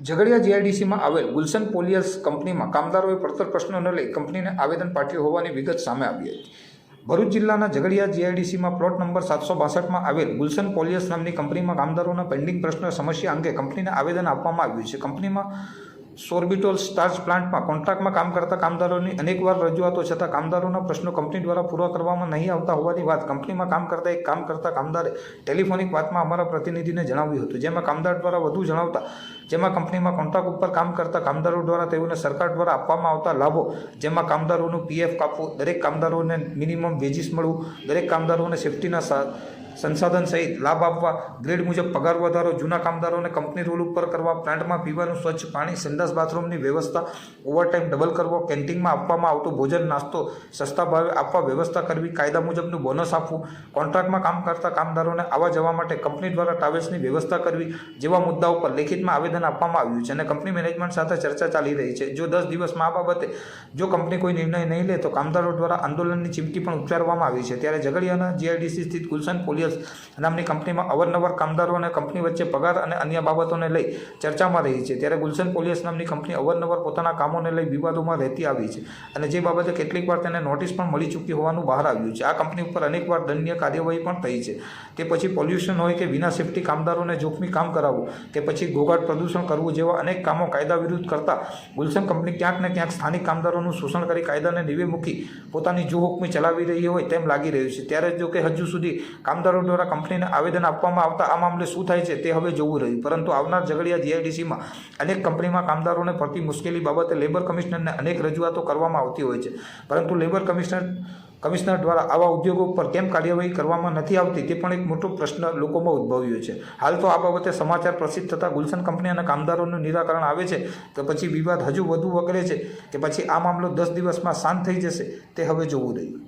ઝઘડિયા જીઆઈડીસીમાં આવેલ ગુલશન પોલિયર્સ કંપનીમાં કામદારોએ પડતર પ્રશ્નોને લઈ કંપનીને આવેદન પાઠવ્યું હોવાની વિગત સામે આવી હતી। ભરૂચ જિલ્લાના ઝઘડિયા જીઆઈડીસીમાં પ્લોટ નંબર 762માં આવેલ ગુલશન પોલિયર્સ નામની કંપનીમાં કામદારોના પેન્ડિંગ પ્રશ્નો સમસ્યા અંગે કંપનીને આવેદન આપવામાં આવ્યું છે। કંપનીમાં સોર્બિટોલ સ્ટાર્ચ પ્લાન્ટમાં કોન્ટ્રાક્ટમાં કામ કરતા કામદારોની અનેકવાર રજૂઆતો છતાં કામદારોના પ્રશ્નો કંપની દ્વારા પૂરા કરવામાં નહીં આવતા હોવાની વાત કંપનીમાં કામ કરતા કામદારે ટેલિફોનિક વાતમાં અમારા પ્રતિનિધિને જણાવ્યું હતું, જેમાં કામદાર દ્વારા વધુ જણાવતા જેમાં કંપનીમાં કોન્ટ્રાક્ટ ઉપર કામ કરતા કામદારો દ્વારા તેઓને સરકાર દ્વારા આપવામાં આવતા લાભો, જેમાં કામદારોનું પીએફ કાપવું, દરેક કામદારોને મિનિમમ વેજીસ મળવું, દરેક કામદારોને સેફ્ટીના સંસાધન સહિત લાભ આપવા, ગ્રેડ મુજબ પગાર વધારો, જૂના કામદારોને કંપની રૂલ ઉપર કરવા, પ્લાન્ટમાં પીવાનું સ્વચ્છ પાણી, સંડાસ બાથરૂમની વ્યવસ્થા, ઓવરટાઈમ ડબલ કરવો, કેન્ટીનમાં આપવામાં આવતું ભોજન નાસ્તો સસ્તા ભાવે આપવા વ્યવસ્થા કરવી, કાયદા મુજબનું બોનસ આપવું, કોન્ટ્રાક્ટમાં કામ કરતા કામદારોને આવવા જવા માટે કંપની દ્વારા ટ્રાવેલ્સની વ્યવસ્થા કરવી જેવા મુદ્દાઓ પર લેખિતમાં આવેદન આપવામાં આવ્યું છે અને કંપની મેનેજમેન્ટ સાથે ચર્ચા ચાલી રહી છે। જો 10 દિવસમાં આ બાબતે જો કંપની કોઈ નિર્ણય નહીં લે તો કામદારો દ્વારા આંદોલનની ચીમકી પણ ઉચ્ચારવામાં આવી છે। ત્યારે ઝઘડિયાના જીઆઈડીસી સ્થિત ગુલશન પોલિયર્સ નામની કંપનીમાં અવારનવાર કામદારો અને કંપની વચ્ચે પગાર અને અન્ય બાબતોને લઈ ચર્ચામાં રહી છે। ત્યારે ગુલશન પોલિયર્સ નામની કંપની અવારનવાર પોતાના કામોને લઈ વિવાદોમાં રહેતી આવી છે અને જે બાબતે કેટલીકવાર તેને નોટિસ પણ મળી ચૂકી હોવાનું બહાર આવ્યું છે। આ કંપની ઉપર અનેકવાર દંડનીય કાર્યવાહી પણ થઈ છે। તે પછી પોલ્યુશન હોય કે વિના સેફ્ટી કામદારોને જોખમી કામ કરાવવું કે પછી ઘોઘાટ પ્રદૂષણ કરવું જેવા અનેક કામો કાયદા વિરુદ્ધ કરતા ગુલશન કંપની ક્યાંક ને ક્યાંક સ્થાનિક કામદારોનું શોષણ કરી કાયદાને નીવે મૂકી પોતાની જોહુકમી ચલાવી રહી હોય તેમ લાગી રહ્યું છે। ત્યારે જો કે હજુ સુધી કામદારો દ્વારા કંપનીને આવેદન આપવામાં આવતા આ મામલે શું થાય છે તે હવે જોવું રહ્યું, પરંતુ આવનાર ઝઘડિયા જીઆઈડીસીમાં અનેક કંપનીમાં કામદારોને પડતી મુશ્કેલી બાબતે લેબર કમિશનરને અનેક રજૂઆતો કરવામાં આવતી હોય છે, પરંતુ લેબર કમિશનર દ્વારા આવા ઉદ્યોગો પર કેમ કાર્યવાહી કરવામાં નથી આવતી તે પણ એક મોટો પ્રશ્ન લોકોમાં ઉદ્ભવ્યો છે। હાલ તો આ બાબતે સમાચાર પ્રસિદ્ધ થતાં ગુલશન કંપની અને કામદારોનું નિરાકરણ આવે છે તો પછી વિવાદ હજુ વધુ વકરે છે કે પછી આ મામલો 10 દિવસમાં શાંત થઈ જશે તે હવે જોવું રહ્યું।